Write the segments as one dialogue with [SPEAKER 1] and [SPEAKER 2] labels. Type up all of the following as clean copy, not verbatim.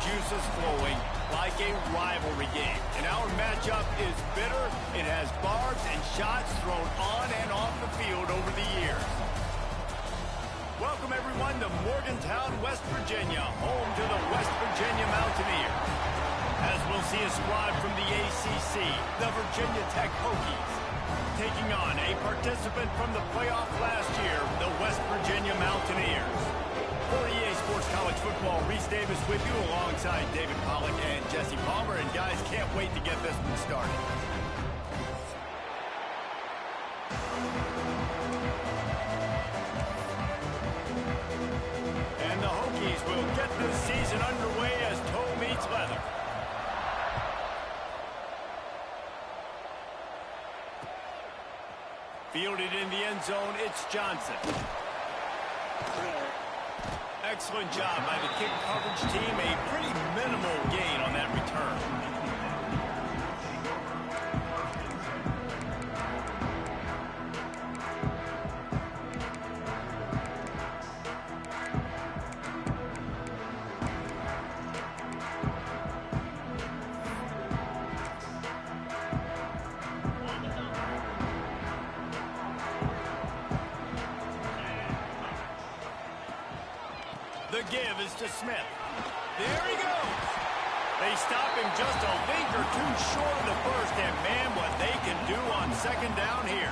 [SPEAKER 1] juices flowing like a rivalry game. And our matchup is bitter. It has barbs and shots thrown on and off the field over the years. Welcome, everyone, to Morgantown, West Virginia, home to the West Virginia Mountaineers. As we'll see a squad from the ACC, the Virginia Tech Hokies, taking on a participant from the playoff last year, the West Virginia Mountaineers. For EA Sports College Football, Reese Davis with you alongside David Pollack and Jesse Palmer. And guys, can't wait to get this one started. And the Hokies will get this season underway as toe meets leather. Fielded in the end zone, it's Johnson. Excellent job by the kick coverage team. A pretty minimal gain on that return. The give is to Smith. There he goes. They stop him just a link or two short of the first, and man, what they can do on second down here.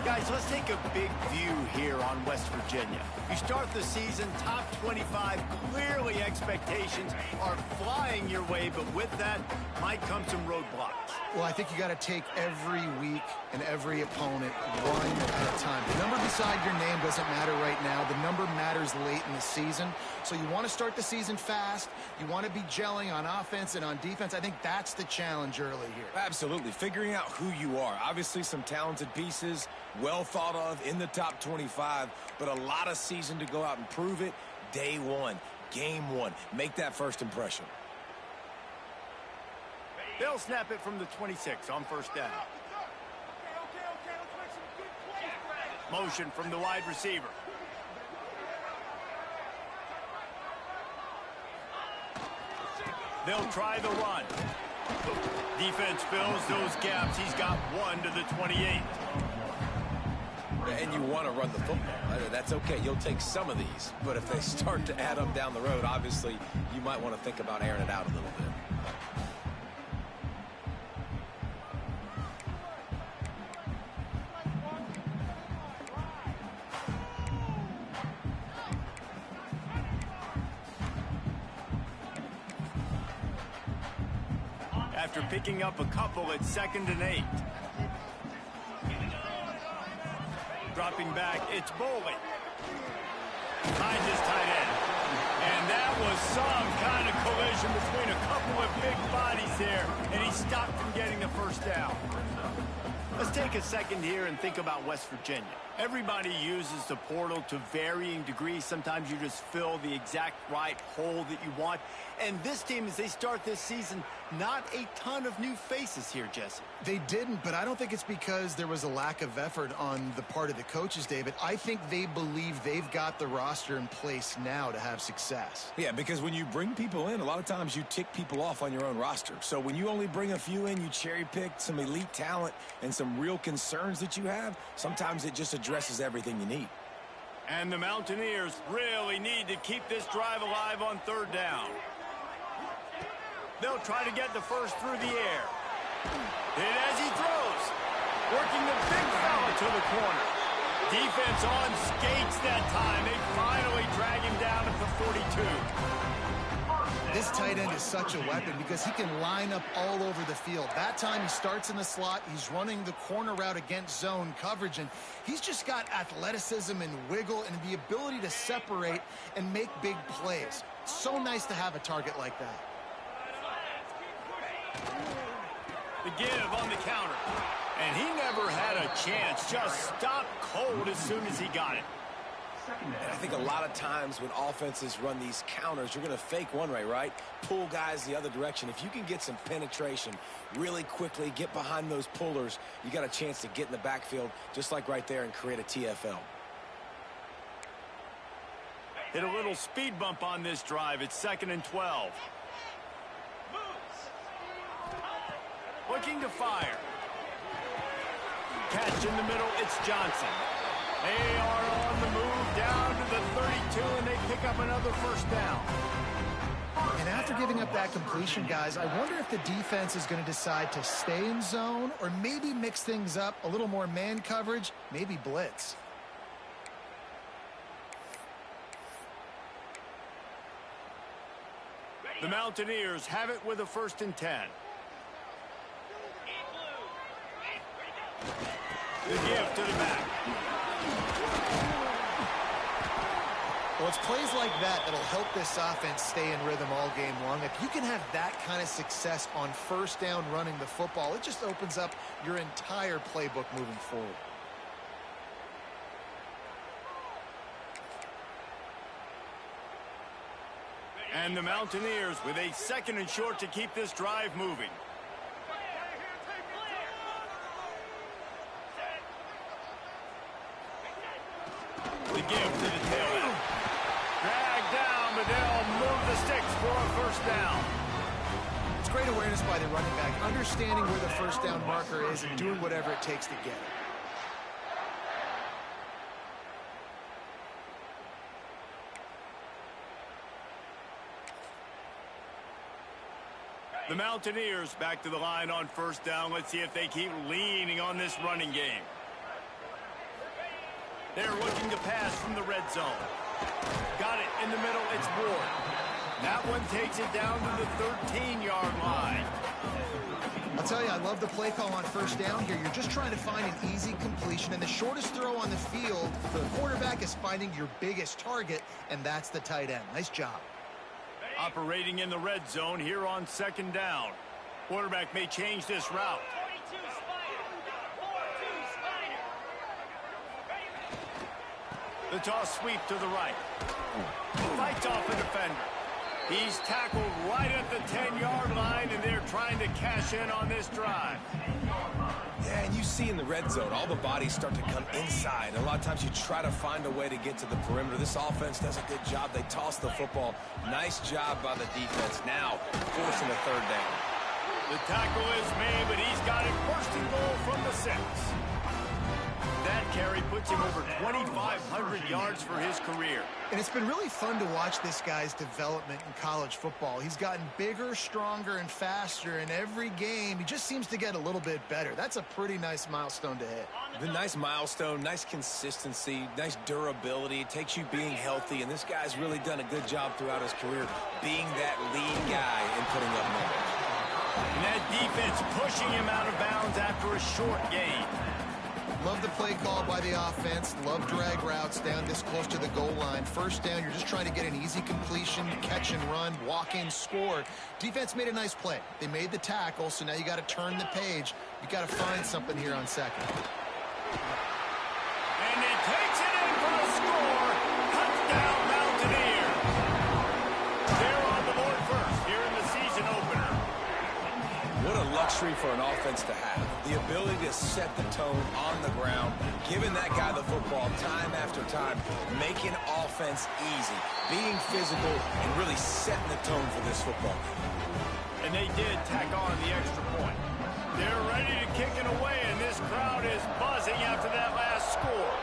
[SPEAKER 1] Guys, let's take a big view here on West Virginia. You start the season top 25. Clearly expectations are flying your way, but with that might come some roadblocks.
[SPEAKER 2] Well, I think you got to take every week and every opponent one at a time. The number beside your name doesn't matter right now. The number matters late in the season. So you want to start the season fast. You want to be gelling on offense and on defense. I think that's the challenge early here.
[SPEAKER 3] Absolutely. Figuring out who you are. Obviously some talented pieces, well thought of in the top 25, but a lot of season to go out and prove it. Day one, game one. Make that first impression.
[SPEAKER 1] They'll snap it from the 26 on first down. Motion from the wide receiver. They'll try the run. Defense fills those gaps. He's got one to the 28.
[SPEAKER 3] And you want to run the football. That's okay. You'll take some of these. But if they start to add up down the road, obviously, you might want to think about airing it out a little bit.
[SPEAKER 1] After picking up a couple at 2nd and 8. Dropping back, it's Boley. Behind his tight end. And that was some kind of collision between a couple of big bodies there, and he stopped from getting the first down. Let's take a second here and think about West Virginia. Everybody uses the portal to varying degrees. Sometimes you just fill the exact right hole that you want. And this team, as they start this season, not a ton of new faces here, Jesse.
[SPEAKER 2] They didn't, but I don't think it's because there was a lack of effort on the part of the coaches, David. I think they believe they've got the roster in place now to have success.
[SPEAKER 3] Yeah, because when you bring people in, a lot of times you tick people off on your own roster. So when you only bring a few in, you cherry-pick some elite talent and some real concerns that you have, sometimes it just addresses everything you need.
[SPEAKER 1] And the Mountaineers really need to keep this drive alive on third down. They'll try to get the first through the air. And as he throws, working the big fella to the corner. Defense on skates that time. They finally drag him down at the 42.
[SPEAKER 2] This tight end is such a weapon because he can line up all over the field. That time he starts in the slot. He's running the corner route against zone coverage, and he's just got athleticism and wiggle and the ability to separate and make big plays. So nice to have a target like that.
[SPEAKER 1] The give on the counter. And he never had a chance. Just stopped cold as soon as he got it.
[SPEAKER 3] And I think a lot of times when offenses run these counters, you're going to fake one way, right? Pull guys the other direction. If you can get some penetration really quickly, get behind those pullers, you got a chance to get in the backfield, just like right there, and create a TFL.
[SPEAKER 1] Hit a little speed bump on this drive. It's 2nd and 12. Looking to fire. Catch in the middle. It's Johnson. They are on the move down to the 32, and they pick up another first down.
[SPEAKER 2] And after giving up that completion, guys, I wonder if the defense is going to decide to stay in zone or maybe mix things up, a little more man coverage, maybe blitz.
[SPEAKER 1] The Mountaineers have it with a 1st and 10. The give to the back.
[SPEAKER 2] Well, it's plays like that that'll help this offense stay in rhythm all game long. If you can have that kind of success on 1st down running the football, it just opens up your entire playbook moving forward.
[SPEAKER 1] And the Mountaineers with a 2nd and short to keep this drive moving. The give to the tailback. Dragged down, but they'll move the sticks for a 1st down.
[SPEAKER 2] It's great awareness by the running back, understanding where the 1st down marker is and doing whatever it takes to get it.
[SPEAKER 1] The Mountaineers back to the line on 1st down. Let's see if they keep leaning on this running game. They're looking to pass from the red zone. Got it in the middle. It's Ward. That one takes it down to the 13-yard line.
[SPEAKER 2] I'll tell you, I love the play call on 1st down here. You're just trying to find an easy completion, and the shortest throw on the field for the quarterback is finding your biggest target, and that's the tight end. Nice job.
[SPEAKER 1] Operating in the red zone here on 2nd down. Quarterback may change this route. The toss sweep to the right. Fights off a defender. He's tackled right at the 10-yard line, and they're trying to cash in on this drive.
[SPEAKER 3] Yeah, and you see in the red zone, all the bodies start to come inside. A lot of times you try to find a way to get to the perimeter. This offense does a good job. They toss the football. Nice job by the defense. Now, forcing a 3rd down.
[SPEAKER 1] The tackle is made, but he's got it 1st and goal from the 6. That carry puts him over 2,500 yards for his career.
[SPEAKER 2] And it's been really fun to watch this guy's development in college football. He's gotten bigger, stronger, and faster in every game. He just seems to get a little bit better. That's a pretty nice milestone to hit.
[SPEAKER 3] The nice milestone, nice consistency, nice durability. It takes you being healthy, and this guy's really done a good job throughout his career being that lead guy and putting up numbers.
[SPEAKER 1] And that defense pushing him out of bounds after a short gain.
[SPEAKER 2] Love the play call by the offense. Love drag routes down this close to the goal line. 1st down, you're just trying to get an easy completion, catch and run, walk in, score. Defense made a nice play. They made the tackle, so now you got to turn the page. You got to find something here on 2nd.
[SPEAKER 1] And he takes it in for a score. Touchdown, Mountaineers. They're on the board first here in the season opener.
[SPEAKER 3] What a luxury for an offense to have. The ability to set the tone on the ground, giving that guy the football time after time, making offense easy, being physical, and really setting the tone for this football game.
[SPEAKER 1] And they did tack on the extra point. They're ready to kick it away, and this crowd is buzzing after that last score.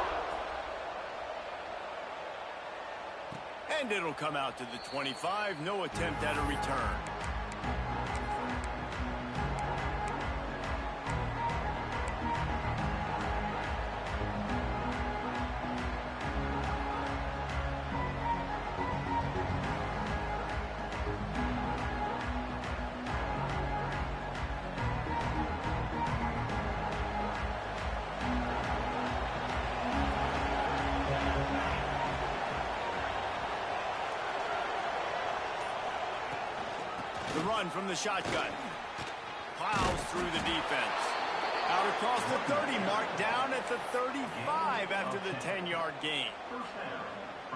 [SPEAKER 1] And it'll come out to the 25. No attempt at a return. The run from the shotgun. Plows through the defense. Out across the 30 mark, down at the 35 after the 10-yard gain.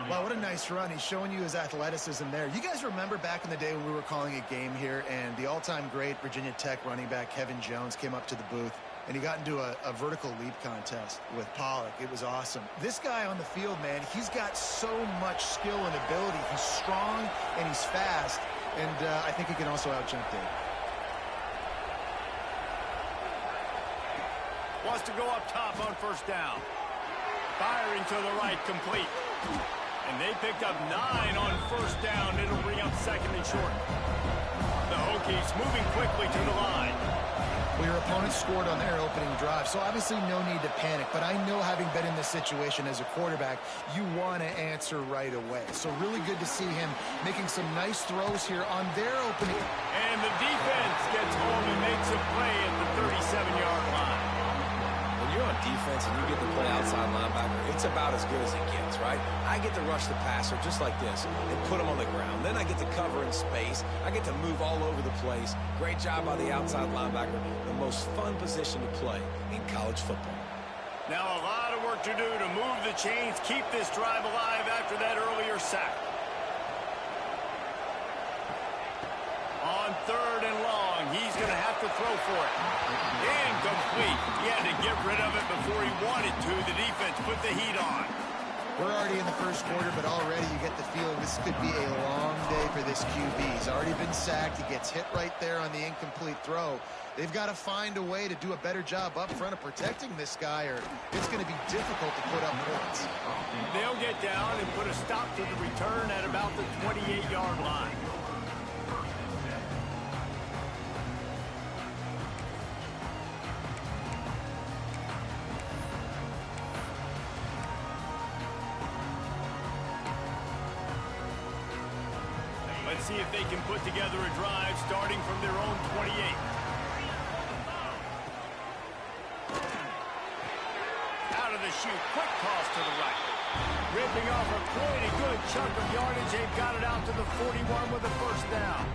[SPEAKER 2] Wow, what a nice run. He's showing you his athleticism there. You guys remember back in the day when we were calling a game here and the all-time great Virginia Tech running back Kevin Jones came up to the booth. and he got into a vertical leap contest with Pollock. It was awesome. This guy on the field, man, he's got so much skill and ability. He's strong and he's fast, and I think he can also out-jump Dave.
[SPEAKER 1] Wants to go up top on first down. Firing to the right, complete. And they picked up 9 on first down. It'll bring up second and short. The Hokies moving quickly to the line.
[SPEAKER 2] Well, your opponent scored on their opening drive, so obviously no need to panic. But I know, having been in this situation as a quarterback, you want to answer right away. So really good to see him making some nice throws here on their opening.
[SPEAKER 1] And the defense gets home and makes a play at the 37-yard line.
[SPEAKER 3] When you're on defense and you get to play outside linebacker, it's about as good as it gets, right? I get to rush the passer just like this and put him on the ground. Then I get to cover in space. I get to move all over the place. Great job by the outside linebacker. The most fun position to play in college football.
[SPEAKER 1] Now a lot of work to do to move the chains, keep this drive alive after that earlier sack. On third and long, he's going to have to throw for it. Incomplete. He had to get rid of it before he wanted to. The defense put the heat on.
[SPEAKER 2] We're already in the first quarter, but already you get the feeling this could be a long day for this QB. He's already been sacked. He gets hit right there on the incomplete throw. They've got to find a way to do a better job up front of protecting this guy, or it's going to be difficult to put up points.
[SPEAKER 1] They'll get down and put a stop to the return at about the 28-yard line. Let's see if they can put together a drive starting from their own 28. Out of the chute, quick toss to the right. Ripping off a pretty good chunk of yardage. They've got it out to the 41 with a first down.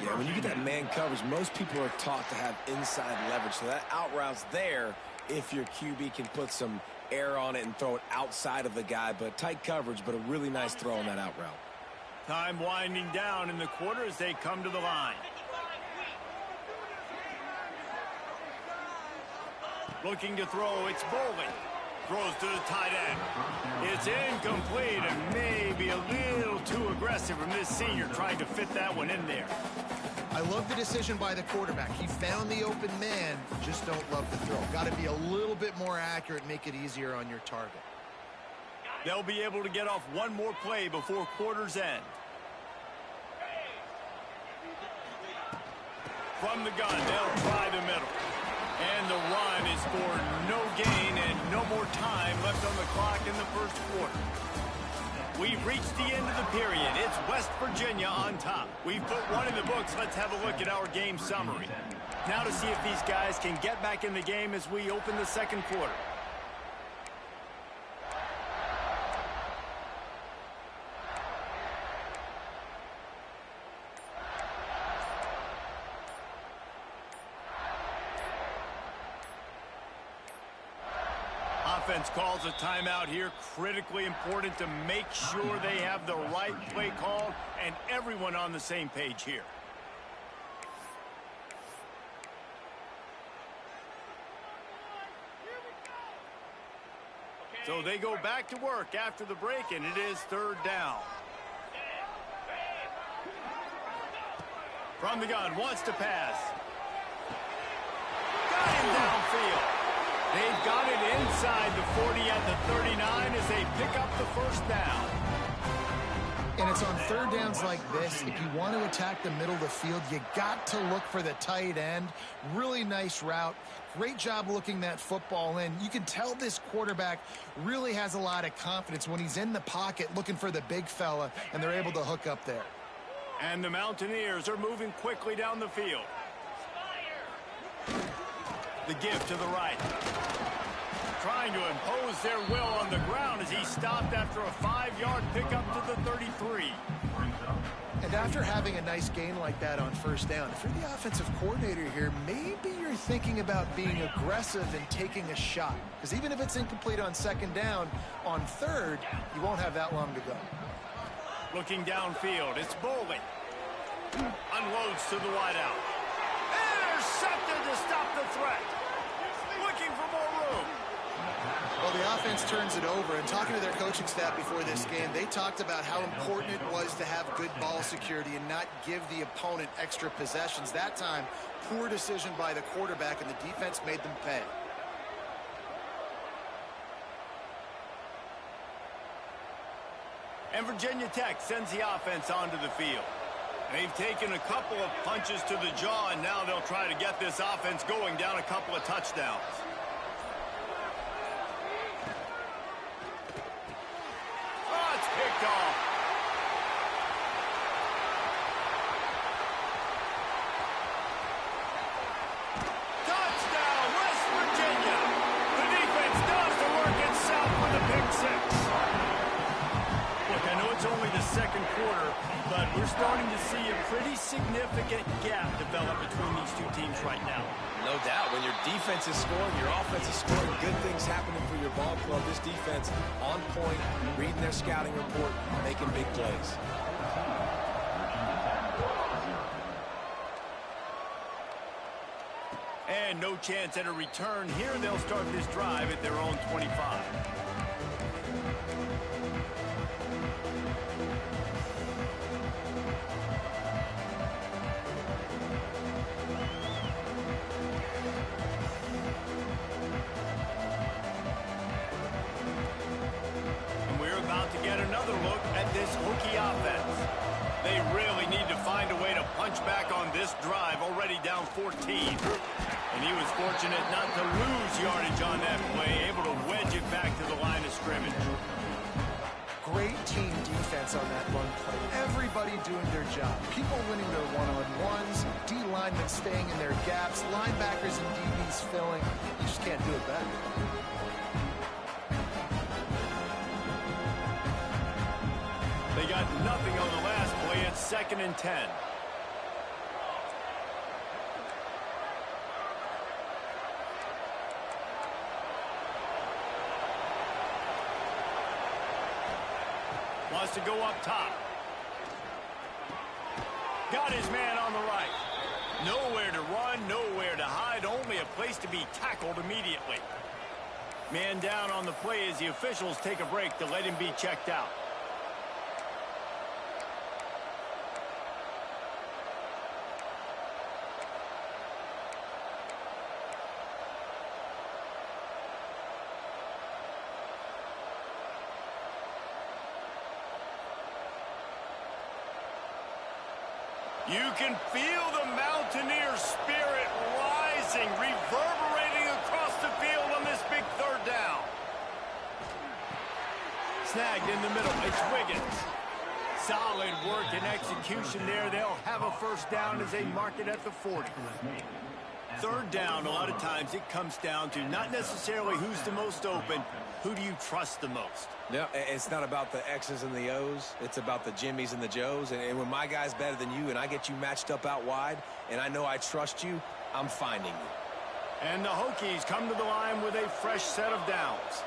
[SPEAKER 3] Yeah, when you get that man coverage, most people are taught to have inside leverage. So that out route's there if your QB can put some air on it and throw it outside of the guy. But tight coverage, but a really nice throw on that out route.
[SPEAKER 1] Time winding down in the quarter as they come to the line. Looking to throw, it's Bolden. Throws to the tight end. It's incomplete and maybe a little too aggressive from this senior trying to fit that one in there.
[SPEAKER 2] I love the decision by the quarterback. He found the open man, just don't love the throw. Got to be a little bit more accurate, make it easier on your target.
[SPEAKER 1] They'll be able to get off one more play before quarter's end. From the gun, they'll try the middle. And the run is for no gain and no more time left on the clock in the first quarter. We've reached the end of the period. It's West Virginia on top. We've put one in the books. Let's have a look at our game summary. Now to see if these guys can get back in the game as we open the second quarter. Offense calls a timeout here. Critically important to make sure they have the right play called and everyone on the same page here. So they go back to work after the break, and it is third down. From the gun, wants to pass. Got him downfield. They've got it inside the 40 at the 39 as they pick up the first down.
[SPEAKER 2] And it's on third downs like this. If you want to attack the middle of the field, you got to look for the tight end. Really nice route. Great job looking that football in. You can tell this quarterback really has a lot of confidence when he's in the pocket looking for the big fella, and they're able to hook up there.
[SPEAKER 1] And the Mountaineers are moving quickly down the field. The give to the right. Trying to impose their will on the ground as he stopped after a 5-yard pickup to the 33.
[SPEAKER 2] And after having a nice gain like that on first down, if you're the offensive coordinator here, maybe you're thinking about being aggressive and taking a shot. Because even if it's incomplete on second down, on third, you won't have that long to go.
[SPEAKER 1] Looking downfield, it's Bolden. Unloads to the wideout. intercepted to stop the threat. Looking for more room.
[SPEAKER 2] Well, the offense turns it over, and talking to their coaching staff before this game, they talked about how important it was to have good ball security and not give the opponent extra possessions. That time, poor decision by the quarterback, and the defense made them pay.
[SPEAKER 1] And Virginia Tech sends the offense onto the field. They've taken a couple of punches to the jaw, and now they'll try to get this offense going down a couple of touchdowns. Oh, it's picked off. Touchdown, West Virginia. The defense does the work itself with a pick six. Look, I know it's only the second quarter, but we're starting to see a pretty significant gap develop between these two teams right now.
[SPEAKER 3] No doubt. When your defense is scoring, your offense is scoring, good things happening for your ball club. This defense on point, reading their scouting report, making big plays.
[SPEAKER 1] And no chance at a return here. They'll start this drive at their own 25. They really need to find a way to punch back on this drive, already down 14. And he was fortunate not to lose yardage on that play, able to wedge it back to the line of scrimmage.
[SPEAKER 2] Great team defense on that run play. Everybody doing their job. People winning their one-on-ones, D-linemen staying in their gaps, linebackers and DBs filling. You just can't do it better.
[SPEAKER 1] They got nothing on the last play. It's 2nd and 10. Wants to go up top. Got his man on the right. Nowhere to run, nowhere to hide, only a place to be tackled immediately. Man down on the play as the officials take a break to let him be checked out. You can feel the Mountaineer spirit rising, reverberating across the field on this big third down. Snagged in the middle. It's Wiggins. Solid work and execution there. They'll have a first down as they mark it at the 40. Third down, a lot of times it comes down to not necessarily who's the most open, who do you trust the most?
[SPEAKER 3] No, it's not about the X's and the O's. It's about the Jimmys and the Joes. And when my guy's better than you and I get you matched up out wide and I know I trust you, I'm finding you.
[SPEAKER 1] And the Hokies come to the line with a fresh set of downs.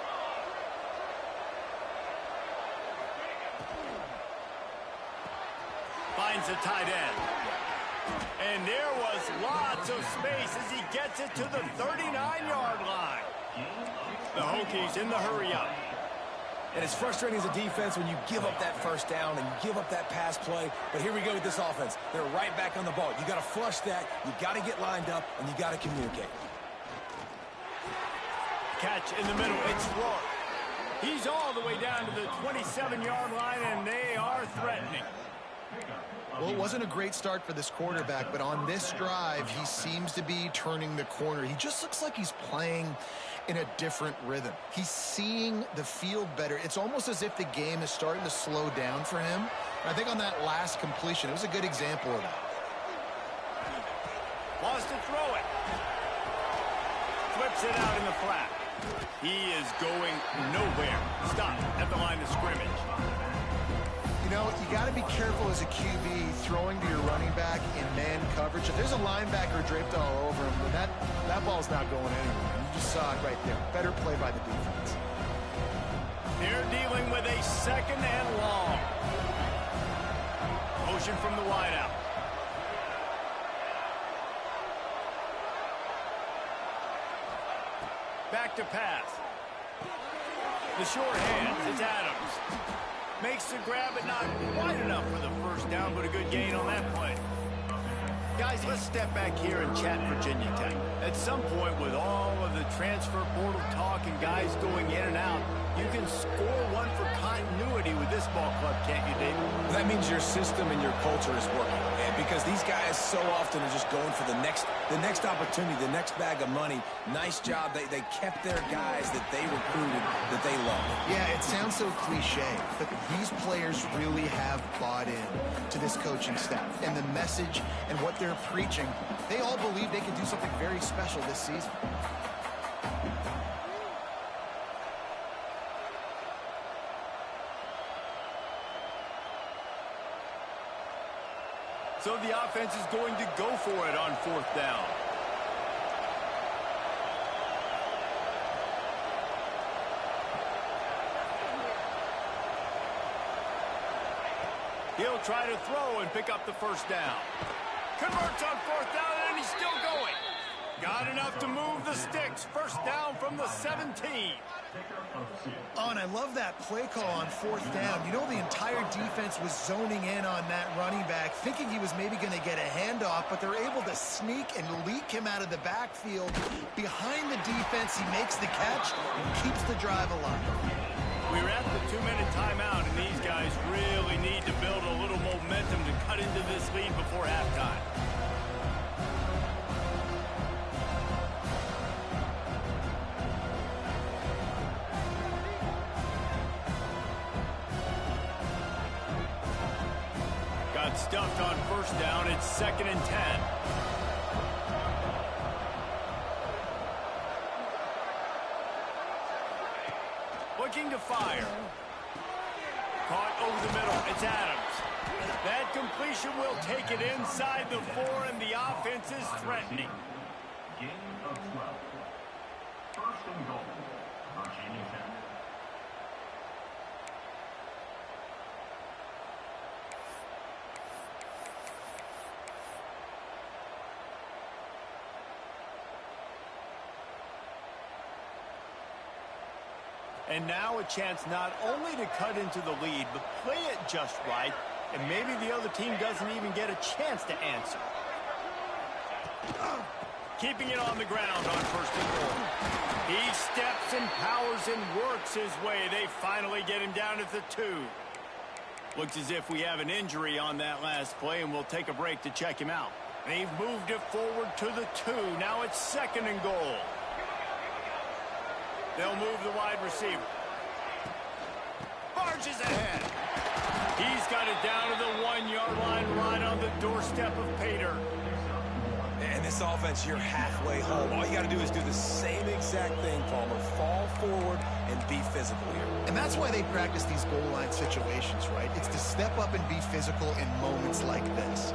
[SPEAKER 1] Finds the tight end. And there was lots of space as he gets it to the 39-yard line. The Hokies in the hurry-up.
[SPEAKER 3] And it's frustrating as a defense when you give up that first down and you give up that pass play. But here we go with this offense. They're right back on the ball. You got to flush that. You got to get lined up, and you got to communicate.
[SPEAKER 1] Catch in the middle. It's Rourke. He's all the way down to the 27-yard line, and they are threatening.
[SPEAKER 2] Well, it wasn't a great start for this quarterback, but on this drive, he seems to be turning the corner. He just looks like he's playing in a different rhythm. He's seeing the field better. It's almost as if the game is starting to slow down for him. And I think on that last completion, it was a good example of that.
[SPEAKER 1] Wants to throw it. Flips it out in the flat. He is going nowhere. Stop at the line of scrimmage.
[SPEAKER 2] You know, you got to be careful as a QB throwing to your running back in man coverage. If there's a linebacker draped all over him, then that ball's not going anywhere. You just saw it right there. Better play by the defense.
[SPEAKER 1] They're dealing with a 2nd and long. Motion from the wideout. Back to pass. The short hands, it's Adams. Makes the grab, but not quite enough for the first down, but a good gain on that play. Guys, let's step back here and chat Virginia Tech. At some point, with all of the transfer portal talk and guys going in and out, you can score one for continuity with this ball club, can't you, David?
[SPEAKER 3] That means your system and your culture is working. And because these guys so often are just going for the next opportunity, the next bag of money. Nice job. They kept their guys that they recruited, that they love.
[SPEAKER 2] Yeah, it sounds so cliche, but these players really have bought in to this coaching staff and the message and what they're preaching. They all believe they can do something very special this season.
[SPEAKER 1] So the offense is going to go for it on 4th down. He'll try to throw and pick up the first down. Converts on 4th down, and he's still going. Got enough to move the sticks. First down from the 17.
[SPEAKER 2] Oh, and I love that play call on 4th down. You know, the entire defense was zoning in on that running back, thinking he was maybe going to get a handoff, but they're able to sneak and leak him out of the backfield. Behind the defense, he makes the catch and keeps the drive alive.
[SPEAKER 1] We're at the 2-minute timeout, and these guys really need to build a little momentum to cut into this lead before halftime. Got stuffed on 1st down. It's 2nd and 10. Looking to fire. Caught over the middle. It's Adams. That completion will take it inside the 4, and the offense is threatening.
[SPEAKER 4] Gain of 12. 1st and goal. Virginia Tech.
[SPEAKER 1] And now a chance not only to cut into the lead, but play it just right, and maybe the other team doesn't even get a chance to answer. Keeping it on the ground on 1st and goal. He steps and powers and works his way. They finally get him down at the 2. Looks as if we have an injury on that last play, and we'll take a break to check him out. They've moved it forward to the 2. Now it's 2nd and goal. They'll move the wide receiver. Barges ahead. He's got it down to the 1-yard line, right on the doorstep of Pater.
[SPEAKER 3] And this offense, you're halfway home. All you got to do is do the same exact thing, Palmer. Fall forward and be physical here.
[SPEAKER 2] And that's why they practice these goal line situations, right? It's to step up and be physical in moments like this.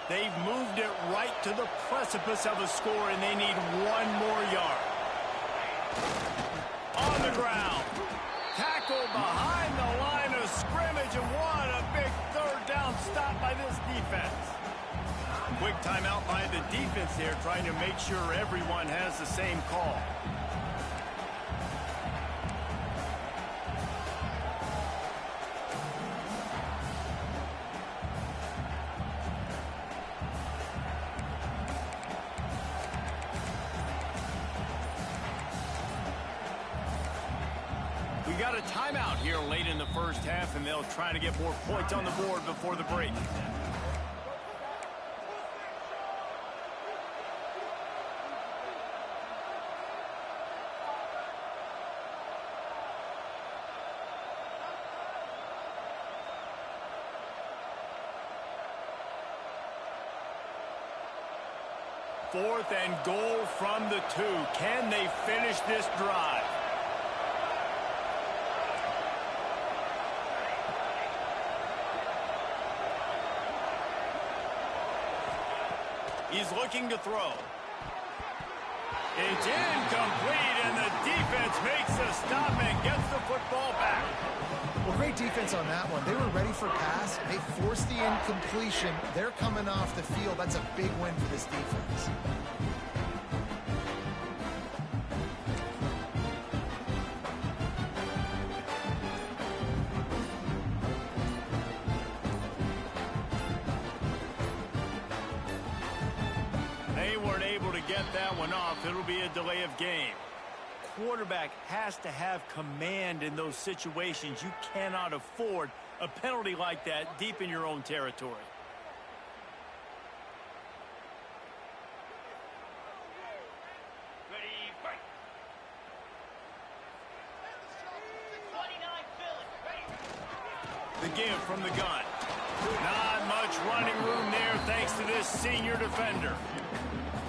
[SPEAKER 1] They've moved it right to the precipice of a score, and they need 1 more yard. On the ground. Tackled behind the line of scrimmage, and what a big 3rd down stop by this defense. Quick timeout by the defense there, trying to make sure everyone has the same call. We got a timeout here late in the first half, and they'll try to get more points on the board before the break. Fourth and goal from the 2. Can they finish this drive? He's looking to throw. It's incomplete, and the defense defense makes a stop and gets the football back.
[SPEAKER 2] Well, great defense on that one. They were ready for pass. They forced the incompletion. They're coming off the field. That's a big win for this defense.
[SPEAKER 1] They weren't able to get that one off. It'll be a delay of game. Quarterback has to have command in those situations. You cannot afford a penalty like that deep in your own territory.
[SPEAKER 5] Ready, break. 29 Philly.
[SPEAKER 1] The give from the gun. Not much running room there thanks to this senior defender.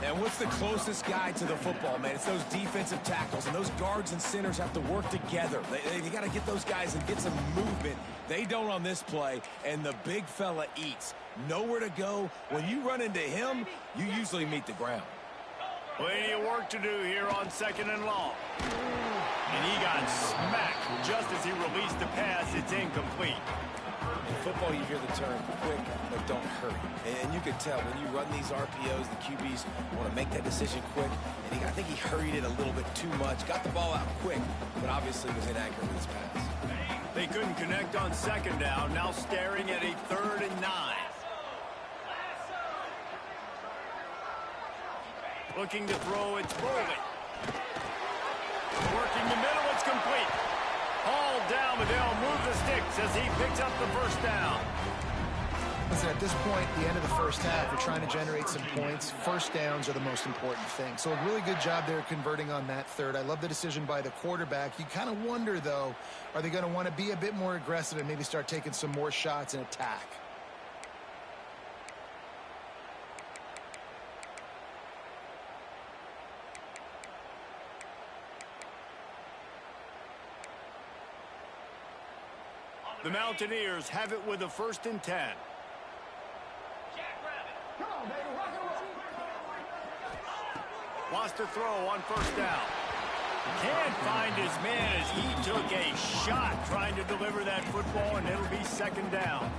[SPEAKER 3] And what's the closest guy to the football, man? It's those defensive tackles, and those guards and centers have to work together. They got to get those guys and get some movement. They don't on this play, and the big fella eats. Nowhere to go. When you run into him, you usually meet the ground.
[SPEAKER 1] Plenty of work to do here on 2nd and long. And he got smacked just as he released the pass. It's incomplete.
[SPEAKER 3] In football, you hear the term quick, but don't hurry. And you can tell when you run these RPOs, the QBs want to make that decision quick. And I think he hurried it a little bit too much, got the ball out quick, but obviously was inaccurate with his pass.
[SPEAKER 1] They couldn't connect on 2nd down, now staring at a 3rd and 9. Looking to throw, it's Bolden. Working the middle, it's complete. Hauled down, but they'll move the sticks as he picks up the 1st down.
[SPEAKER 2] Listen, at this point, the end of the first half, we're trying to generate some points. First downs are the most important thing. So a really good job there converting on that 3rd. I love the decision by the quarterback. You kind of wonder, though, are they going to want to be a bit more aggressive and maybe start taking some more shots and attack?
[SPEAKER 1] The Mountaineers have it with a 1st and 10. Wants to throw on 1st down. Can't find his man as he took a shot trying to deliver that football, and it'll be 2nd down.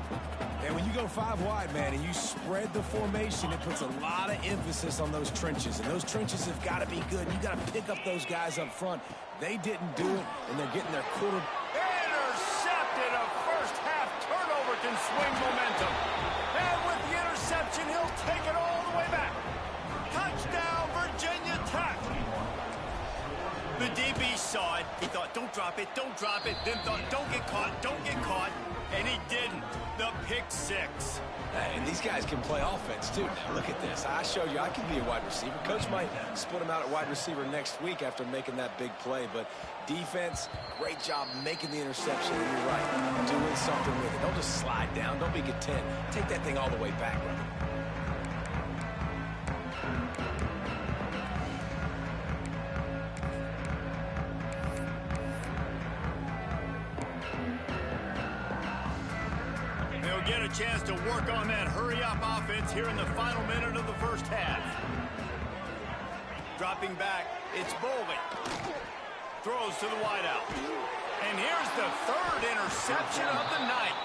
[SPEAKER 3] And when you go 5 wide, man, and you spread the formation, it puts a lot of emphasis on those trenches. And those trenches have got to be good. You got to pick up those guys up front. They didn't do it, and they're getting their quarter.
[SPEAKER 1] Intercepted. A first-half turnover can swing momentum. And with the interception, he'll take it all the way back. Touchdown, Virginia Tech. The DB saw it. He thought, don't drop it, don't drop it. Then thought, don't get caught, don't get caught. And he didn't. The pick 6.
[SPEAKER 3] And these guys can play offense, too. Now, look at this. I showed you I can be a wide receiver. Coach might split him out at wide receiver next week after making that big play. But defense, great job making the interception. And you're right, doing something with it. Don't just slide down. Don't be content. Take that thing all the way back, brother.
[SPEAKER 1] Get a chance to work on that hurry-up offense here in the final minute of the first half. Dropping back, it's Bolden. Throws to the wideout. And here's the 3rd interception of the night.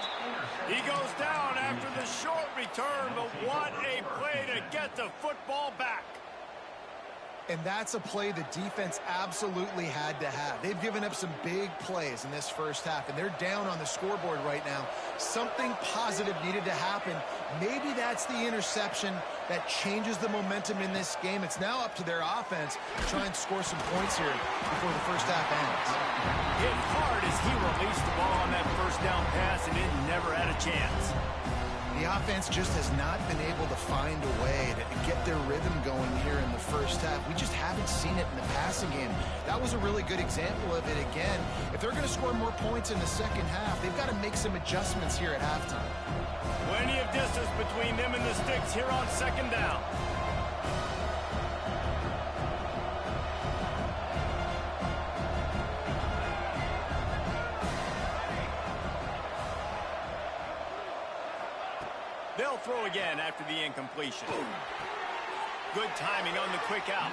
[SPEAKER 1] He goes down after the short return, but what a play to get the football back.
[SPEAKER 2] And that's a play the defense absolutely had to have. They've given up some big plays in this first half, and they're down on the scoreboard right now. Something positive needed to happen. Maybe that's the interception that changes the momentum in this game. It's now up to their offense to try and score some points here before the first half ends.
[SPEAKER 1] Hit hard as he released the ball on that 1st down pass, and it never had a chance.
[SPEAKER 2] The offense just has not been able to find a way to get their rhythm going here in the first half. We just haven't seen it in the passing game. That was a really good example of it again. If they're going to score more points in the second half, they've got to make some adjustments here at halftime.
[SPEAKER 1] Plenty of distance between them and the sticks here on 2nd down. They'll throw again after the incompletion. Good timing on the quick out.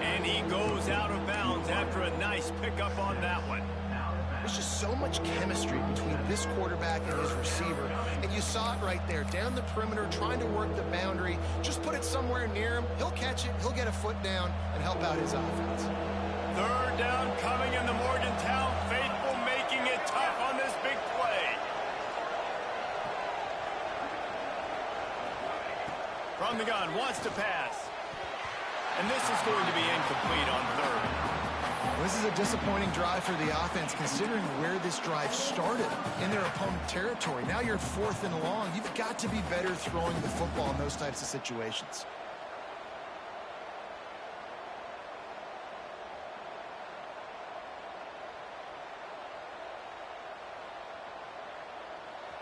[SPEAKER 1] And he goes out of bounds after a nice pickup on that one.
[SPEAKER 2] There's just so much chemistry between this quarterback and his receiver. And you saw it right there, down the perimeter, trying to work the boundary. Just put it somewhere near him. He'll catch it, he'll get a foot down, and help out his offense.
[SPEAKER 1] Third down coming in the Morgantown faithful, making it tough on this big play. From the gun, wants to pass. And this is going to be incomplete on third.
[SPEAKER 2] This is a disappointing drive for the offense, considering where this drive started in their opponent territory. Now you're 4th and long. You've got to be better throwing the football in those types of situations.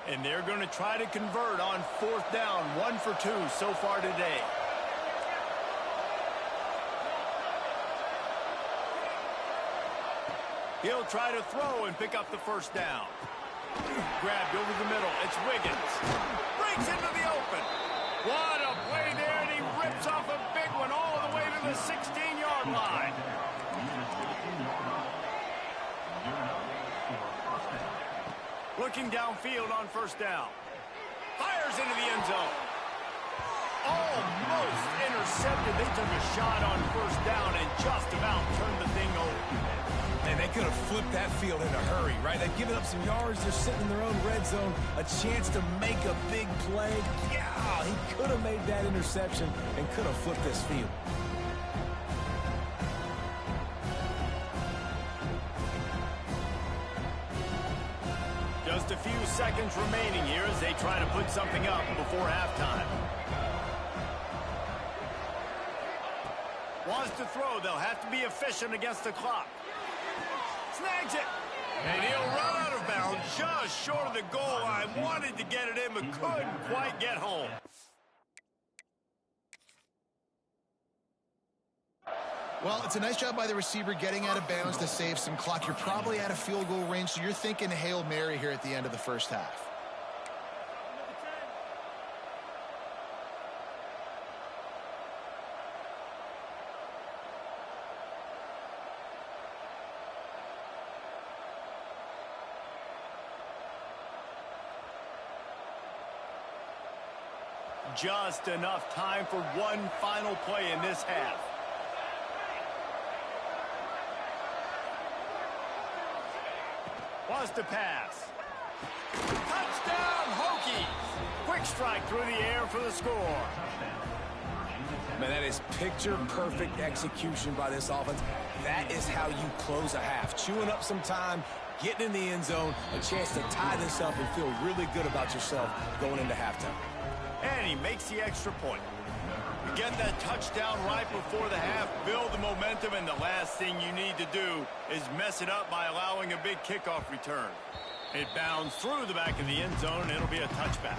[SPEAKER 1] And they're going to try to convert on 4th down. 1 for 2 so far today. He'll try to throw and pick up the first down. Grabbed over the middle. It's Wiggins. Breaks into the open. What a play there, and he rips off a big one all the way to the 16-yard line. Looking downfield on first down. Fires into the end zone. Almost intercepted. They took a shot on first down and just about turned the thing over.
[SPEAKER 3] And they could have flipped that field in a hurry, right? They've given up some yards. They're sitting in their own red zone. A chance to make a big play. Yeah, he could have made that interception and could have flipped this field.
[SPEAKER 1] Just a few seconds remaining here as they try to put something up before halftime. Wants to throw. They'll have to be efficient against the clock. Snags it. And he'll run out of bounds just short of the goal line. Wanted to get it in, but couldn't quite get home.
[SPEAKER 2] Well, it's a nice job by the receiver getting out of bounds to save some clock. You're probably out of field goal range, so you're thinking Hail Mary here at the end of the first half.
[SPEAKER 1] Just enough time for one final play in this half. Wants to pass. Touchdown, Hokies! Quick strike through the air for the score.
[SPEAKER 3] Man, that is picture-perfect execution by this offense. That is how you close a half. Chewing up some time, getting in the end zone, a chance to tie this up and feel really good about yourself going into halftime.
[SPEAKER 1] And he makes the extra point. You get that touchdown right before the half, build the momentum, and the last thing you need to do is mess it up by allowing a big kickoff return. It bounds through the back of the end zone, and it'll be a touchback.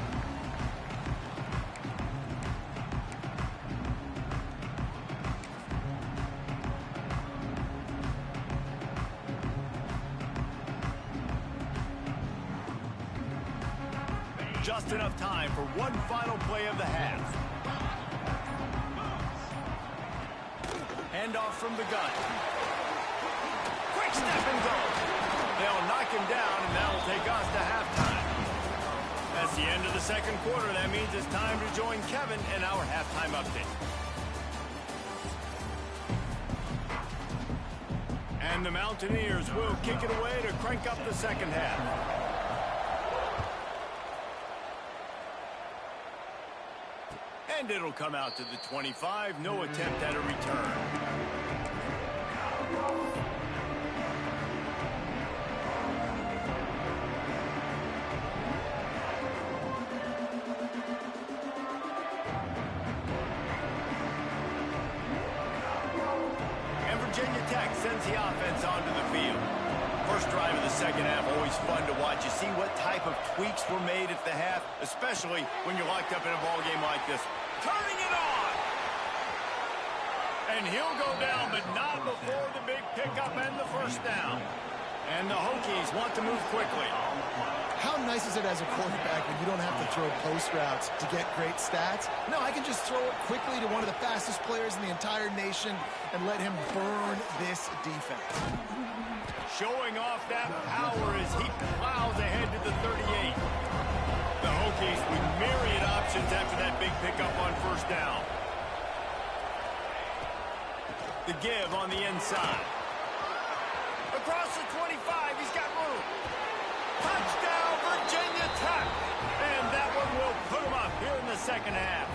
[SPEAKER 1] Just enough time for one final play of the half. Handoff from the gun. Quick step and go. They'll knock him down, and that'll take us to halftime. That's the end of the second quarter. That means it's time to join Kevin in our halftime update. And the Mountaineers will kick it away to crank up the second half. And it'll come out to the 25. No attempt at a return. And Virginia Tech sends the offense onto the field. First drive of the second half, always fun to watch. You see what type of tweaks were made at the half, especially when you're locked up in a ball game like this. Turning it on! And he'll go down, but not before the big pickup and the first down. And the Hokies want to move quickly.
[SPEAKER 2] How nice is it as a quarterback when you don't have to throw post routes to get great stats? No, I can just throw it quickly to one of the fastest players in the entire nation and let him burn this defense.
[SPEAKER 1] Showing off that power as he plows ahead to the 38. The Hokies with myriad options after that big pickup on first down. The give on the inside. Across the 25, he's got room. Touchdown, Virginia Tech. And that one will put him up here in the second half.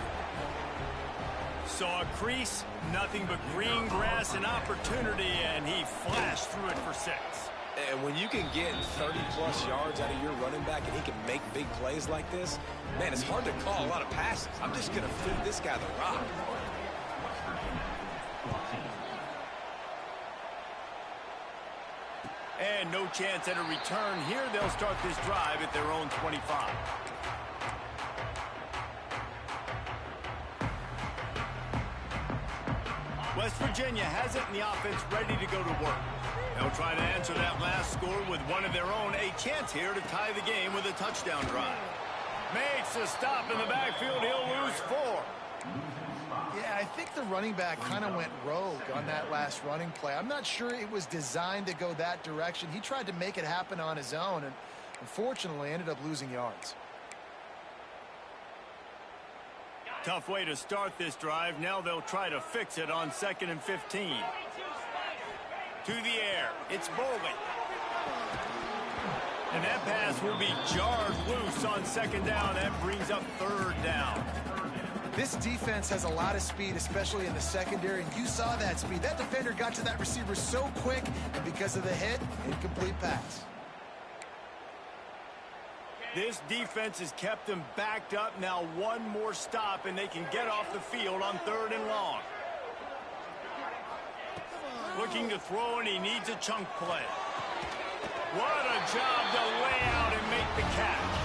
[SPEAKER 1] Saw a crease, nothing but green grass and opportunity, and he flashed through it for 6.
[SPEAKER 3] And when you can get 30-plus yards out of your running back and he can make big plays like this, man, it's hard to call a lot of passes. I'm just going to feed this guy the rock.
[SPEAKER 1] And no chance at a return here. They'll start this drive at their own 25. West Virginia has it, and the offense ready to go to work. They'll try to answer that last score with one of their own. A chance here to tie the game with a touchdown drive. Makes a stop in the backfield. He'll lose 4.
[SPEAKER 2] Yeah, I think the running back kind of went rogue on that last running play. I'm not sure it was designed to go that direction. He tried to make it happen on his own and unfortunately ended up losing yards.
[SPEAKER 1] Tough way to start this drive. Now they'll try to fix it on 2nd and 15. To the air. It's Bolden. And that pass will be jarred loose on 2nd down. That brings up 3rd down.
[SPEAKER 2] This defense has a lot of speed, especially in the secondary, and you saw that speed. That defender got to that receiver so quick, and because of the hit, incomplete pass.
[SPEAKER 1] This defense has kept them backed up. Now one more stop, and they can get off the field on 3rd and long. Looking to throw, and he needs a chunk play. What a job to lay out and make the catch.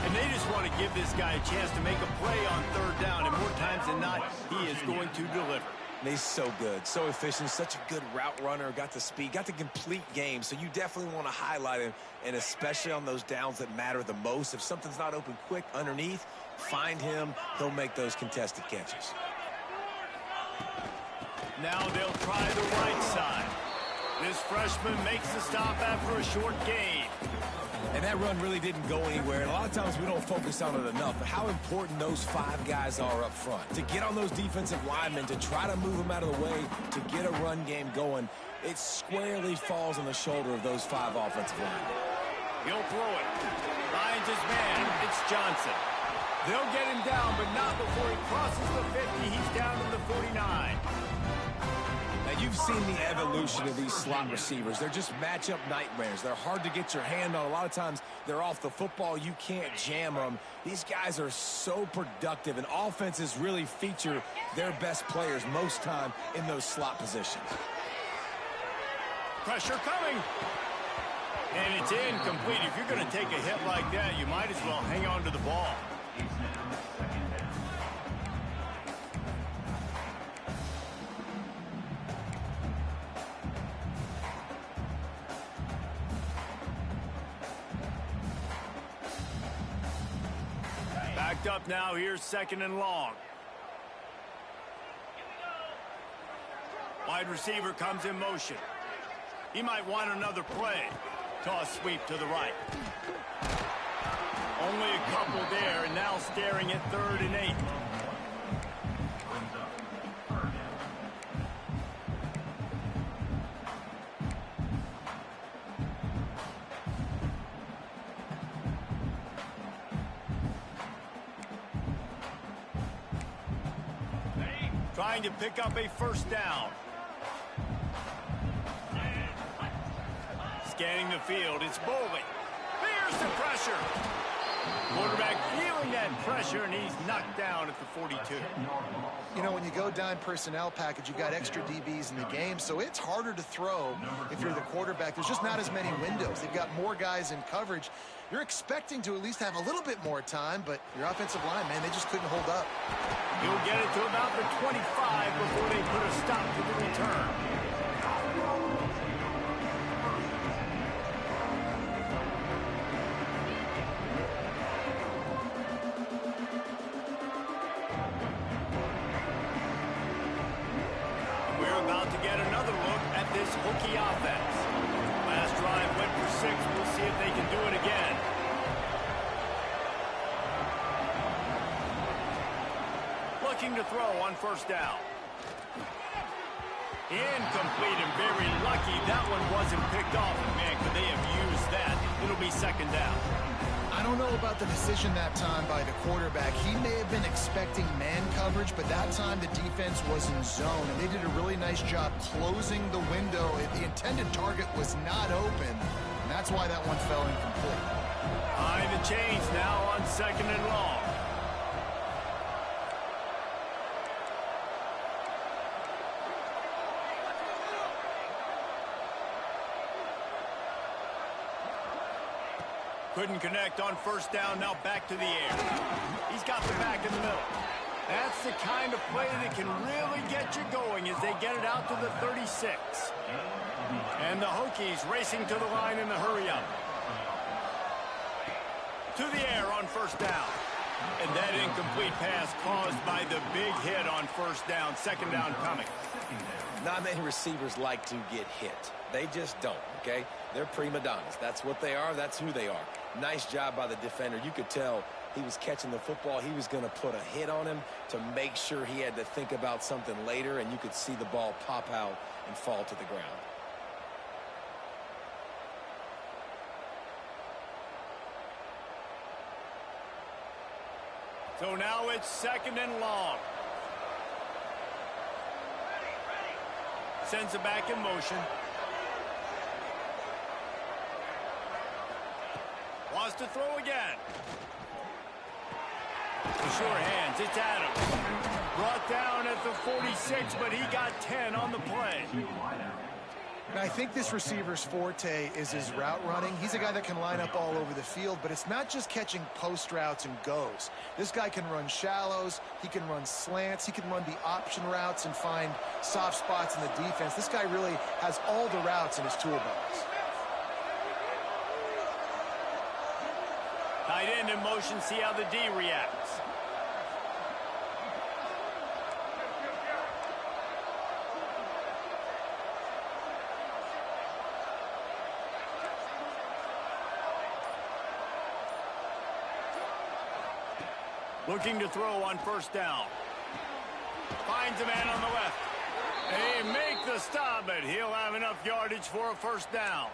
[SPEAKER 1] And they just want to give this guy a chance to make a play on 3rd down, and more times than not, he is going to deliver.
[SPEAKER 3] And he's so good, so efficient, such a good route runner, got the speed, got the complete game, so you definitely want to highlight him, and especially on those downs that matter the most. If something's not open quick underneath, find him, he'll make those contested catches.
[SPEAKER 1] Now they'll try the right side. This freshman makes the stop after a short gain.
[SPEAKER 3] And that run really didn't go anywhere. And a lot of times we don't focus on it enough, but how important those 5 guys are up front. To get on those defensive linemen, to try to move them out of the way, to get a run game going, it squarely falls on the shoulder of those 5 offensive linemen.
[SPEAKER 1] He'll throw it. Finds his man. It's Johnson. They'll get him down, but not before he crosses the 50. He's down to the 49.
[SPEAKER 3] Now, you've seen the evolution of these slot receivers. They're just matchup nightmares. They're hard to get your hand on. A lot of times, they're off the football. You can't jam them. These guys are so productive, and offenses really feature their best players most time in those slot positions.
[SPEAKER 1] Pressure coming. And it's incomplete. If you're going to take a hit like that, you might as well hang on to the ball. Backed up now. Here's 2nd and long. Wide receiver comes in motion. He might want another play. Toss sweep to the right. Only a couple there, and now staring at 3rd and 8. Trying to pick up a 1st down. Scanning the field, it's Bolden. Here's the pressure. Quarterback feeling that pressure, and he's knocked down at the 42.
[SPEAKER 2] You know, when you go dime personnel package, you've got extra DBs in the game, so it's harder to throw if you're the quarterback. There's just not as many windows. They've got more guys in coverage. You're expecting to at least have a little bit more time, but your offensive line, man, they just couldn't hold up.
[SPEAKER 1] He'll get it to about the 25 before they put a stop to the return. Hokie offense. Last drive went for 6. We'll see if they can do it again. Looking to throw on first down. Incomplete and very lucky that one wasn't picked off. And man, could they have used that? It'll be second down.
[SPEAKER 2] I don't know about the decision that time by the quarterback. He may have been expecting man coverage, but that time the defense was in zone, and they did a really nice job closing the window. The intended target was not open, and that's why that one fell incomplete.
[SPEAKER 1] Behind the chains now on second and long. Couldn't connect on first down, now back to the air. He's got the back in the middle. That's the kind of play that can really get you going as they get it out to the 36. And the Hokies racing to the line in the hurry-up. To the air on first down. And that incomplete pass caused by the big hit on first down. Second down coming.
[SPEAKER 3] Not many receivers like to get hit. They just don't, okay? They're prima donnas. That's what they are. That's who they are. Nice job by the defender. You could tell he was catching the football. He was going to put a hit on him to make sure he had to think about something later, and you could see the ball pop out and fall to the ground.
[SPEAKER 1] So now it's second and long. Sends it back in motion. Wants to throw again. The sure hands, it's Adams. Brought down at the 46, but he got 10 on the play.
[SPEAKER 2] And I think this receiver's forte is his route running. He's a guy that can line up all over the field, but it's not just catching post routes and goes. This guy can run shallows, he can run slants, he can run the option routes and find soft spots in the defense. This guy really has all the routes in his toolbox.
[SPEAKER 1] Tight end in motion, see how the D reacts. Looking to throw on first down. Finds a man on the left. They make the stop, but he'll have enough yardage for a first down.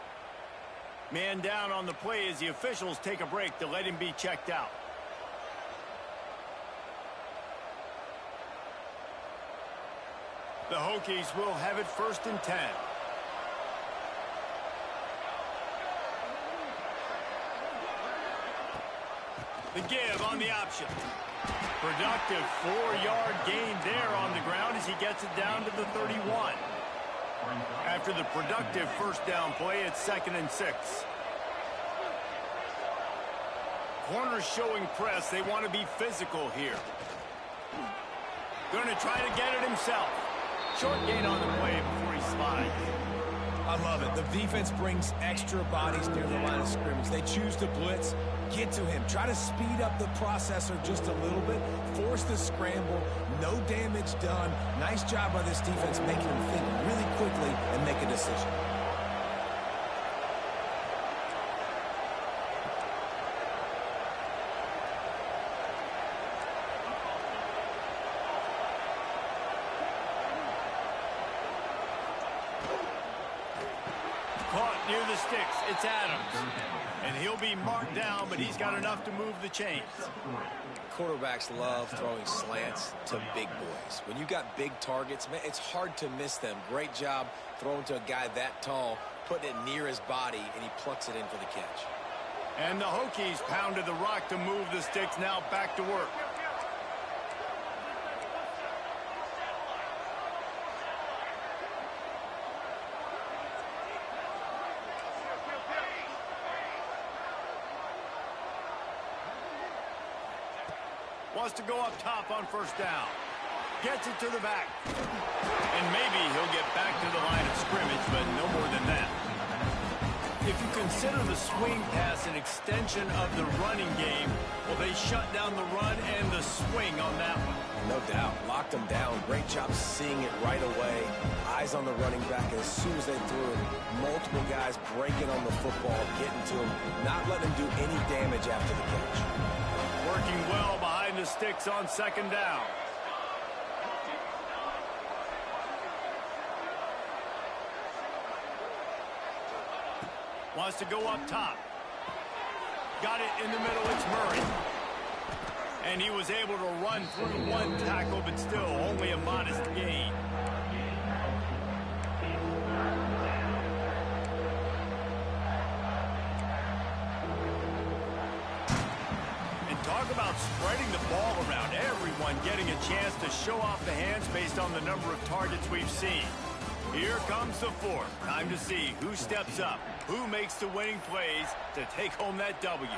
[SPEAKER 1] Man down on the play as the officials take a break to let him be checked out. The Hokies will have it first and 10. The give on the option. Productive 4-yard gain there on the ground as he gets it down to the 31. After the productive first down play, it's second and 6. Corners showing press. They want to be physical here. Going to try to get it himself. Short gain on the play before he slides.
[SPEAKER 3] I love it. The defense brings extra bodies near the line of scrimmage. They choose to blitz, get to him, try to speed up the processor just a little bit, force the scramble, no damage done. Nice job by this defense making him think really quickly and make a decision.
[SPEAKER 1] Caught near the sticks. It's Adams. And he'll be marked down, but he's got enough to move the chains.
[SPEAKER 3] Quarterbacks love throwing slants to big boys. When you got big targets, man, it's hard to miss them. Great job throwing to a guy that tall, putting it near his body, and he plucks it in for the catch.
[SPEAKER 1] And the Hokies pounded the rock to move the sticks. Now back to work. Wants to go up top on first down. Gets it to the back. And maybe he'll get back to the line of scrimmage, but no more than that. If you can consider the swing pass an extension of the running game. Well, they shut down the run and the swing on that one.
[SPEAKER 3] No doubt. Locked him down. Great job seeing it right away. Eyes on the running back, and as soon as they threw it, multiple guys breaking on the football, getting to him, not letting him do any damage after the catch.
[SPEAKER 1] Working well behind the sticks on second down. Wants to go up top. Got it in the middle. It's Murray. And he was able to run through one tackle, but still only a modest gain. And talk about spreading the ball around. Everyone getting a chance to show off the hands based on the number of targets we've seen. Here comes the fourth. Time to see who steps up, who makes the winning plays to take home that W.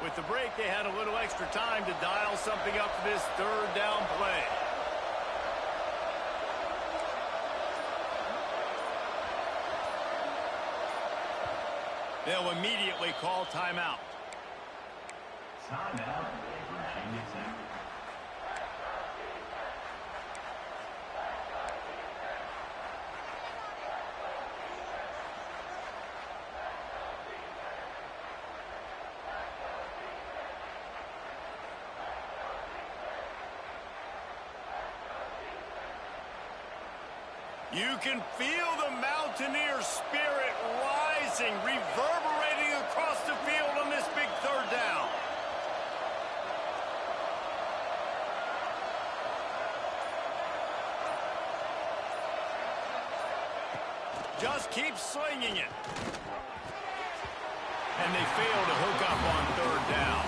[SPEAKER 1] With the break, they had a little extra time to dial something up for this third down play. They'll immediately call timeout.
[SPEAKER 4] Timeout, Virginia Tech.
[SPEAKER 1] You can feel the Mountaineer spirit rising, reverberating across the field on this big third down. Just keep slinging it. And they fail to hook up on third down.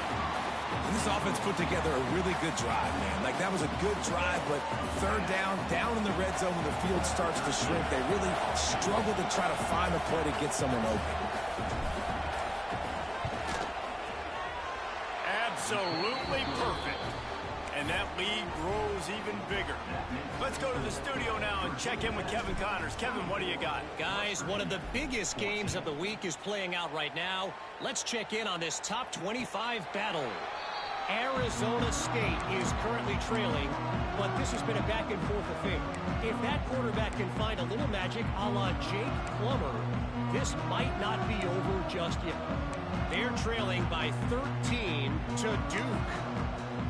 [SPEAKER 3] This offense put together a really good drive, man. Like, that was a good drive, but third down in the red zone when the field starts to shrink, they really struggle to try to find a play to get someone open.
[SPEAKER 1] Absolutely perfect. And that lead grows even bigger. Let's go to the studio now and check in with Kevin Connors. Kevin, what do you got?
[SPEAKER 6] Guys, one of the biggest games of the week is playing out right now. Let's check in on this top 25 battle. Arizona State is currently trailing, but this has been a back-and-forth affair. If that quarterback can find a little magic a la Jake Plummer, this might not be over just yet. They're trailing by 13 to Duke.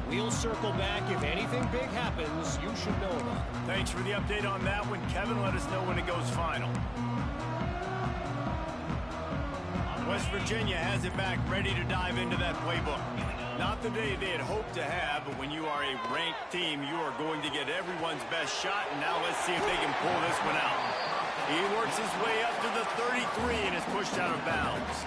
[SPEAKER 6] We'll circle back. If anything big happens, you should know about it.
[SPEAKER 1] Thanks for the update on that one, Kevin. Let us know when it goes final. West Virginia has it back, ready to dive into that playbook. Not the day they had hoped to have, but when you are a ranked team, you are going to get everyone's best shot, and now let's see if they can pull this one out. He works his way up to the 33 and is pushed out of bounds.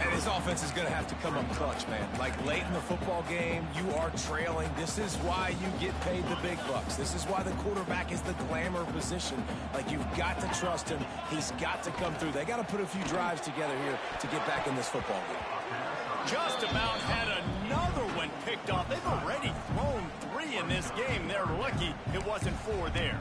[SPEAKER 3] And his offense is going to have to come up clutch, man. Like, late in the football game, you are trailing. This is why you get paid the big bucks. This is why the quarterback is the glamour position. Like, you've got to trust him. He's got to come through. They got to put a few drives together here to get back in this football game.
[SPEAKER 1] Just about had another one picked off. They've already thrown 3 in this game. They're lucky it wasn't 4 there.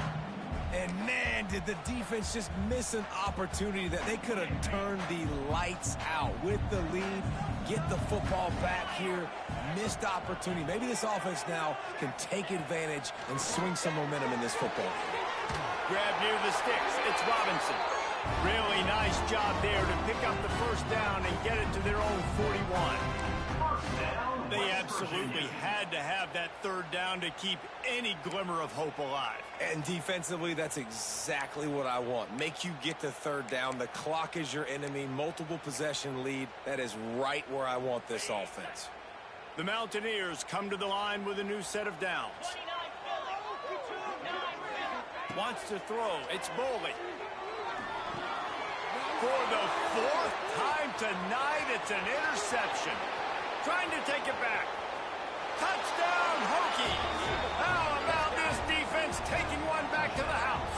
[SPEAKER 3] And, man, did the defense just miss an opportunity that they could have turned the lights out with the lead, get the football back here. Missed opportunity. Maybe this offense now can take advantage and swing some momentum in this football game.
[SPEAKER 1] Grab near the sticks. It's Robinson. Really nice job there to pick up the first down and get it to their own 41. They absolutely had to have that third down to keep any glimmer of hope alive.
[SPEAKER 3] And defensively, that's exactly what I want. Make you get the third down. The clock is your enemy. Multiple possession lead. That is right where I want this offense.
[SPEAKER 1] The Mountaineers come to the line with a new set of downs. Wants to throw. It's Boley. For the 4th time tonight, it's an interception. Trying to take it back. Touchdown, Hokies. How about this defense taking one back to the house?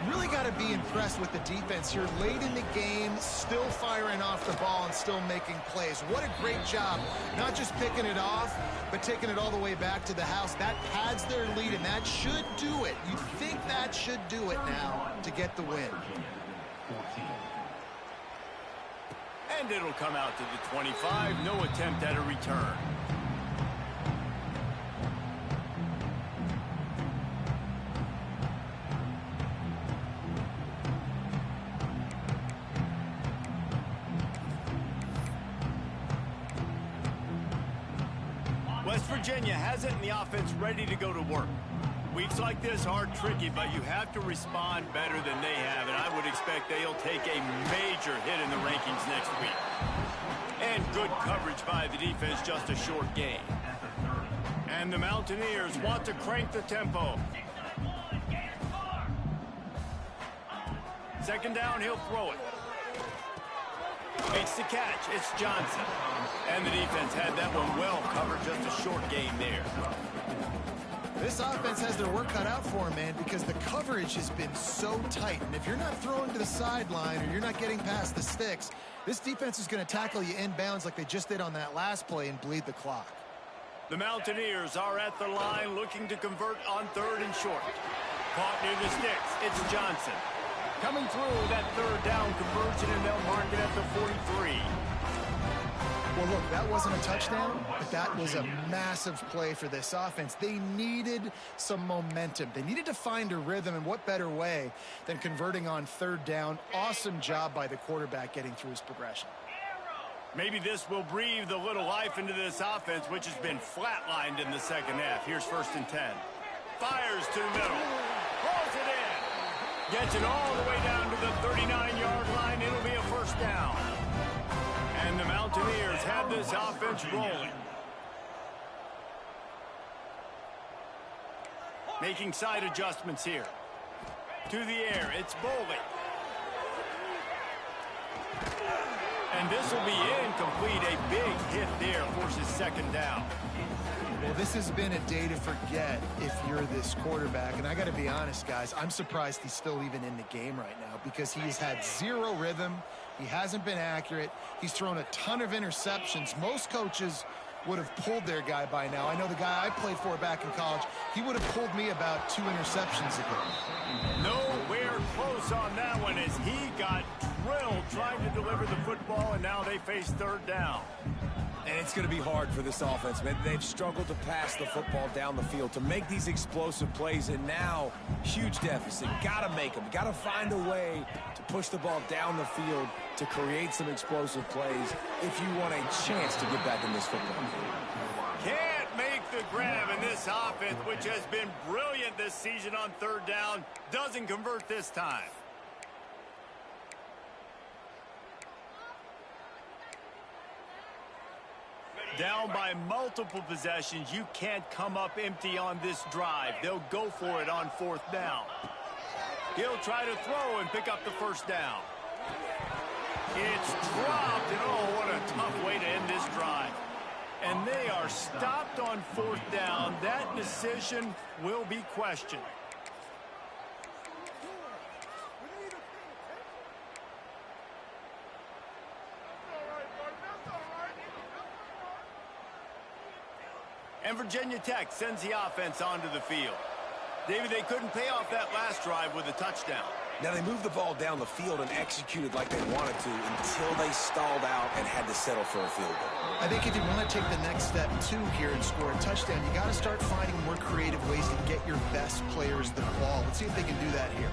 [SPEAKER 2] Really got to be impressed with the defense here. Late in the game, still firing off the ball and still making plays. What a great job. Not just picking it off, but taking it all the way back to the house. That pads their lead, and that should do it. You think that should do it now to get the win.
[SPEAKER 1] And it'll come out to the 25. No attempt at a return. West Virginia has it in the offense ready to go to work. Weeks like this are tricky, but you have to respond better than they have, and I would expect they'll take a major hit in the rankings next week. And good coverage by the defense, just a short gain. And the Mountaineers want to crank the tempo. Second down, he'll throw it. Makes the catch. It's Johnson. And the defense had that one well covered, just a short gain there.
[SPEAKER 2] This offense has their work cut out for them, man, because the coverage has been so tight. And if you're not throwing to the sideline or you're not getting past the sticks, this defense is going to tackle you inbounds like they just did on that last play and bleed the clock.
[SPEAKER 1] The Mountaineers are at the line looking to convert on third and short. Caught near the sticks. It's Johnson. Coming through that third down conversion, and they'll mark it at the 43.
[SPEAKER 2] Well, look, that wasn't a touchdown, but that was a massive play for this offense. They needed some momentum. They needed to find a rhythm, and what better way than converting on third down. Awesome job by the quarterback getting through his progression.
[SPEAKER 1] Maybe this will breathe a little life into this offense, which has been flatlined in the second half. Here's 1st and 10. Fires to the middle. Pulls it in. Gets it all the way down to the 39-yard line. It'll be a first down. And the Mountaineers have this offense rolling. Making side adjustments here. To the air, it's Boley. And this will be incomplete. A big hit there forces second down.
[SPEAKER 2] Well, this has been a day to forget if you're this quarterback. And I got to be honest, guys, I'm surprised he's still even in the game right now because he's had zero rhythm. He hasn't been accurate. He's thrown a ton of interceptions. Most coaches would have pulled their guy by now. I know the guy I played for back in college, he would have pulled me about 2 interceptions ago.
[SPEAKER 1] Nowhere close on that one as he got drilled trying to deliver the football, and now they face third down.
[SPEAKER 3] And it's going to be hard for this offense, man. They've struggled to pass the football down the field, to make these explosive plays, and now huge deficit. Got to make them. Got to find a way to push the ball down the field to create some explosive plays if you want a chance to get back in this football game.
[SPEAKER 1] Can't make the grab, and this offense, which has been brilliant this season on third down, doesn't convert this time. Down by multiple possessions, you can't come up empty on this drive. They'll go for it on 4th down. He'll try to throw and pick up the first down. It's dropped, and oh, what a tough way to end this drive. And they are stopped on 4th down. That decision will be questioned. And Virginia Tech sends the offense onto the field. David, they couldn't pay off that last drive with a touchdown.
[SPEAKER 3] Now, they moved the ball down the field and executed like they wanted to until they stalled out and had to settle for a field goal.
[SPEAKER 2] I think if you want to take the next step, too, here and score a touchdown, you got to start finding more creative ways to get your best players the ball. Let's see if they can do that here.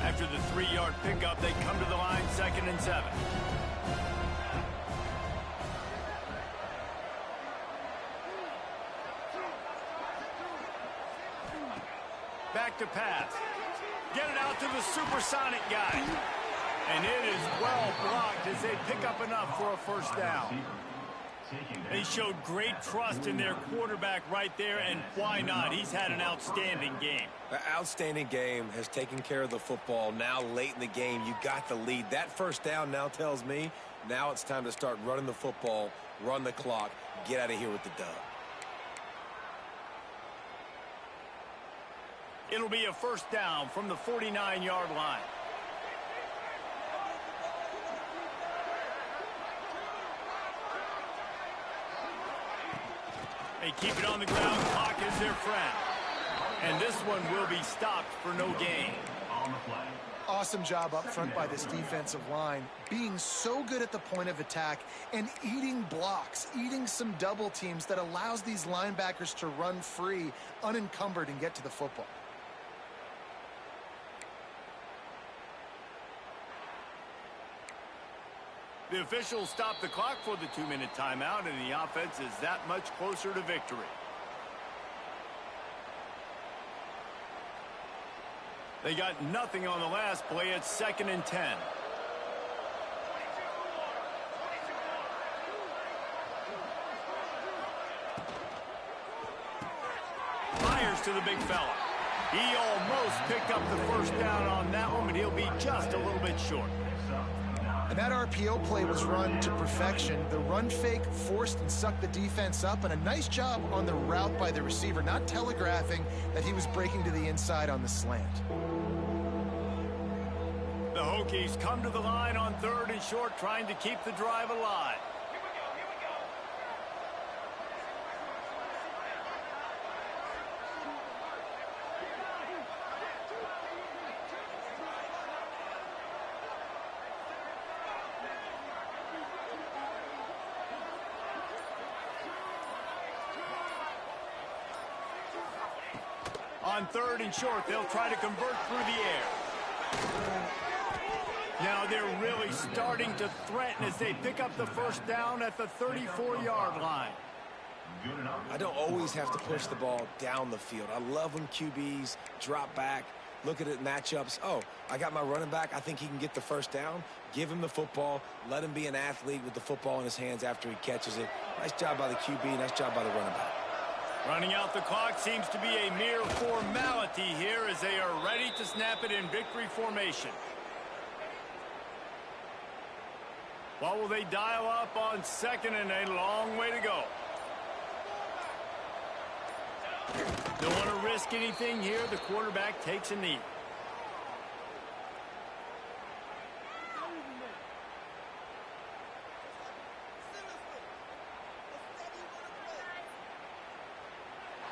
[SPEAKER 1] After the 3-yard pickup, they come to the line, 2nd and 7. Back to pass. Get it out to the supersonic guy. And it is well blocked as they pick up enough for a first down. They showed great trust in their quarterback right there, and why not? He's had an outstanding game.
[SPEAKER 3] An outstanding game, has taken care of the football. Now late in the game, you got the lead. That first down now tells me Now it's time to start running the football, run the clock, get out of here with the dub.
[SPEAKER 1] It'll be a first down from the 49-yard line. They keep it on the ground. Clock is their friend. And this one will be stopped for no gain.
[SPEAKER 4] On the play.
[SPEAKER 2] Awesome job up front by this defensive line, being so good at the point of attack and eating blocks, eating some double teams that allows these linebackers to run free, unencumbered, and get to the football.
[SPEAKER 1] The officials stop the clock for the 2-minute timeout, and the offense is that much closer to victory. They got nothing on the last play. It's 2nd and 10. Fires to the big fella. He almost picked up the first down on that one, but he'll be just a little bit short.
[SPEAKER 2] And that RPO play was run to perfection. The run fake forced and sucked the defense up, and a nice job on the route by the receiver, not telegraphing that he was breaking to the inside on the slant.
[SPEAKER 1] The Hokies come to the line on 3rd and short, trying to keep the drive alive. On 3rd and short, they'll try to convert through the air. Now they're really starting to threaten as they pick up the first down at the 34-yard line.
[SPEAKER 3] I don't always have to push the ball down the field. I love when QBs drop back, look at it matchups. Oh, I got my running back. I think he can get the first down. Give him the football. Let him be an athlete with the football in his hands after he catches it. Nice job by the QB. Nice job by the running back.
[SPEAKER 1] Running out the clock seems to be a mere formality here as they are ready to snap it in victory formation. What will they dial up on 2nd and a long way to go? Don't want to risk anything here. The quarterback takes a knee.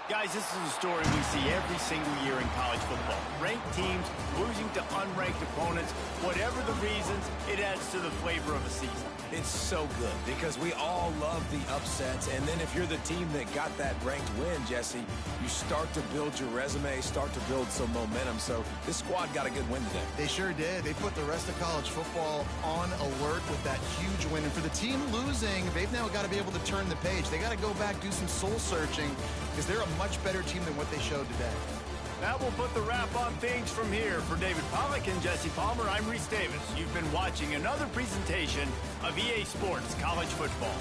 [SPEAKER 1] Guys, this is a story we see every single year in college football. Ranked teams losing to unranked opponents. Whatever the reasons, it adds to the flavor of a season.
[SPEAKER 3] It's so good because we all love the upsets. And then if you're the team that got that ranked win, Jesse, you start to build your resume, start to build some momentum. So this squad got a good win today.
[SPEAKER 2] They sure did. They put the rest of college football on alert with that huge win. And for the team losing, they've now got to be able to turn the page. They got to go back, do some soul searching, because they're a much better team than what they showed today.
[SPEAKER 1] That will put the wrap on things from here. For David Pollack and Jesse Palmer, I'm Reese Davis. You've been watching another presentation of EA Sports College Football.